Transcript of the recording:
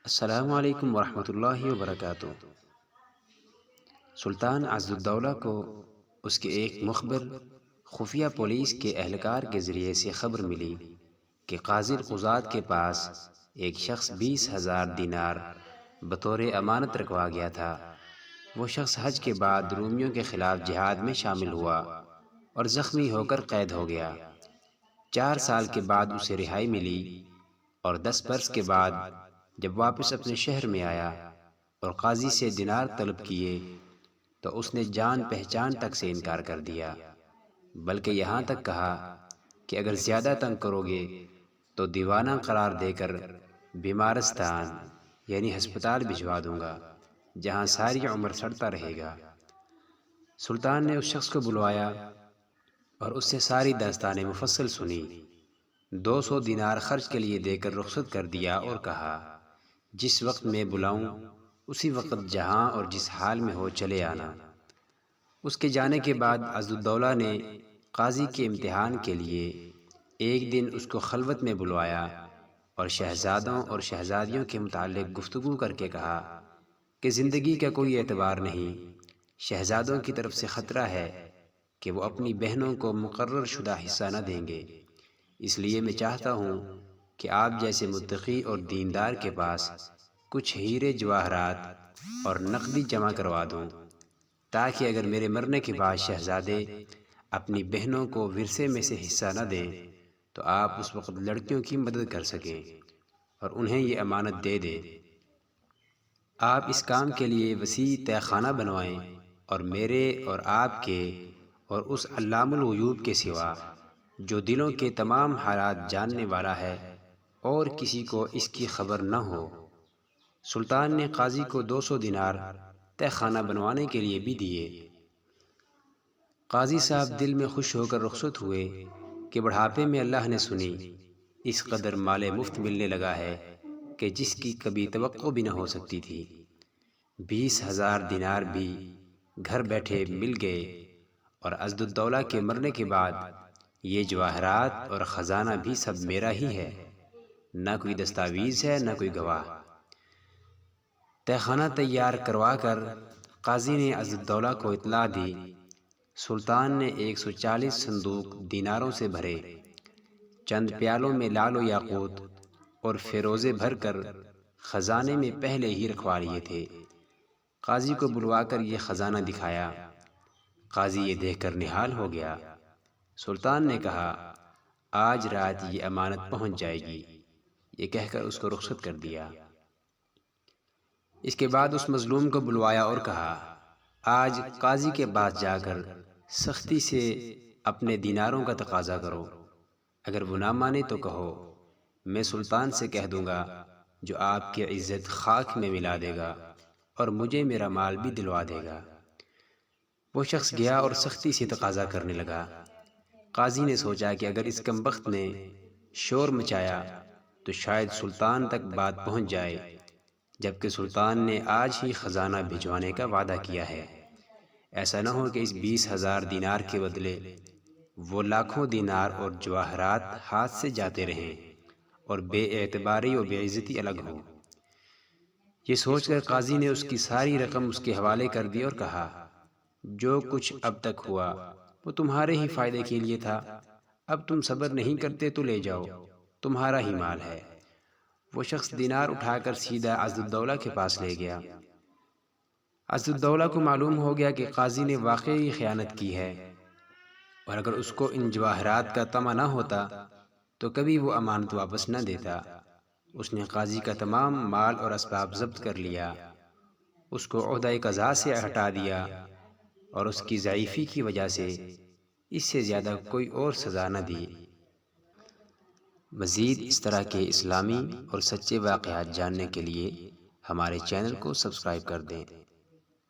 السلام علیکم ورحمۃ اللہ وبرکاتہ۔ سلطان عز الدولہ کو اس کے ایک مخبر خفیہ پولیس کے اہلکار کے ذریعے سے خبر ملی کہ قاضی القضات کے پاس ایک شخص 20,000 دینار بطور امانت رکھوا گیا تھا۔ وہ شخص حج کے بعد رومیوں کے خلاف جہاد میں شامل ہوا اور زخمی ہو کر قید ہو گیا۔ 4 سال کے بعد اسے رہائی ملی اور 10 برس کے بعد جب واپس اپنے شہر میں آیا اور قاضی سے دینار طلب کیے تو اس نے جان پہچان تک سے انکار کر دیا، بلکہ یہاں تک کہا کہ اگر زیادہ تنگ کرو گے تو دیوانہ قرار دے کر بیمارستان یعنی ہسپتال بھجوا دوں گا، جہاں ساری عمر سڑتا رہے گا۔ سلطان نے اس شخص کو بلوایا اور اس سے ساری داستان مفصل سنی۔ 200 دینار خرچ کے لیے دے کر رخصت کر دیا اور کہا، جس وقت میں بلاؤں اسی وقت جہاں اور جس حال میں ہو چلے آنا۔ اس کے جانے کے بعد عز الدولہ نے قاضی کے امتحان کے لیے ایک دن اس کو خلوت میں بلوایا اور شہزادوں اور شہزادیوں کے متعلق گفتگو کر کے کہا کہ زندگی کا کوئی اعتبار نہیں، شہزادوں کی طرف سے خطرہ ہے کہ وہ اپنی بہنوں کو مقرر شدہ حصہ نہ دیں گے، اس لیے میں چاہتا ہوں کہ آپ جیسے متقی اور دیندار کے پاس کچھ ہیرے جواہرات اور نقدی جمع کروا دوں، تاکہ اگر میرے مرنے کے بعد شہزادے اپنی بہنوں کو ورثے میں سے حصہ نہ دیں تو آپ اس وقت لڑکیوں کی مدد کر سکیں اور انہیں یہ امانت دے دیں۔ آپ اس کام کے لیے وسیع تہہ خانہ بنوائیں اور میرے اور آپ کے اور اس علام الغیوب کے سوا جو دلوں کے تمام حالات جاننے والا ہے اور کسی کو اس کی خبر نہ ہو۔ سلطان نے قاضی کو 200 دینار تہہ خانہ بنوانے کے لیے بھی دیے۔ قاضی صاحب دل میں خوش ہو کر رخصت ہوئے کہ بڑھاپے میں اللہ نے سنی، اس قدر مال مفت ملنے لگا ہے کہ جس کی کبھی توقع بھی نہ ہو سکتی تھی۔ 20,000 دینار بھی گھر بیٹھے مل گئے اور عز الدولہ کے مرنے کے بعد یہ جواہرات اور خزانہ بھی سب میرا ہی ہے، نہ کوئی دستاویز ہے نہ کوئی گواہ۔ تہہ خانہ تیار کروا کر قاضی نے عز الدولہ کو اطلاع دی۔ سلطان نے 140 صندوق دیناروں سے بھرے، چند پیالوں میں لعل و یاقوت اور فیروزے بھر کر خزانے میں پہلے ہی رکھوا لیے تھے۔ قاضی کو بلوا کر یہ خزانہ دکھایا۔ قاضی یہ دیکھ کر نہال ہو گیا۔ سلطان نے کہا، آج رات یہ امانت پہنچ جائے گی، یہ کہہ کر اس کو رخصت کر دیا۔ اس کے بعد اس مظلوم کو بلوایا اور کہا، آج قاضی کے پاس جا کر سختی سے اپنے دیناروں کا تقاضا کرو، اگر وہ نہ مانے تو کہو میں سلطان سے کہہ دوں گا جو آپ کی عزت خاک میں ملا دے گا اور مجھے میرا مال بھی دلوا دے گا۔ وہ شخص گیا اور سختی سے تقاضا کرنے لگا۔ قاضی نے سوچا کہ اگر اس کمبخت نے شور مچایا تو شاید سلطان تک بات پہنچ جائے، جبکہ سلطان نے آج ہی خزانہ بھجوانے کا وعدہ کیا ہے۔ ایسا نہ ہو کہ اس 20,000 دینار کے بدلے وہ لاکھوں دینار اور جواہرات ہاتھ سے جاتے رہیں اور بے اعتباری و بے عزتی الگ ہو۔ یہ سوچ کر قاضی نے اس کی ساری رقم اس کے حوالے کر دی اور کہا، جو کچھ اب تک ہوا وہ تمہارے ہی فائدے کے لیے تھا، اب تم صبر نہیں کرتے تو لے جاؤ، تمہارا ہی مال ہے۔ وہ شخص دینار اٹھا کر سیدھا عز الدولہ کے پاس لے گیا۔ عز الدولہ کو معلوم ہو گیا کہ قاضی نے واقعی خیانت کی ہے، اور اگر اس کو ان جواہرات کا طمع نہ ہوتا تو کبھی وہ امانت واپس نہ دیتا۔ اس نے قاضی کا تمام مال اور اسباب ضبط کر لیا، اس کو عہدہ قضاء سے ہٹا دیا اور اس کی ضعیفی کی وجہ سے اس سے زیادہ کوئی اور سزا نہ دی۔ مزید اس طرح کے اسلامی اور سچے واقعات جاننے کے لیے ہمارے چینل کو سبسکرائب کر دیں۔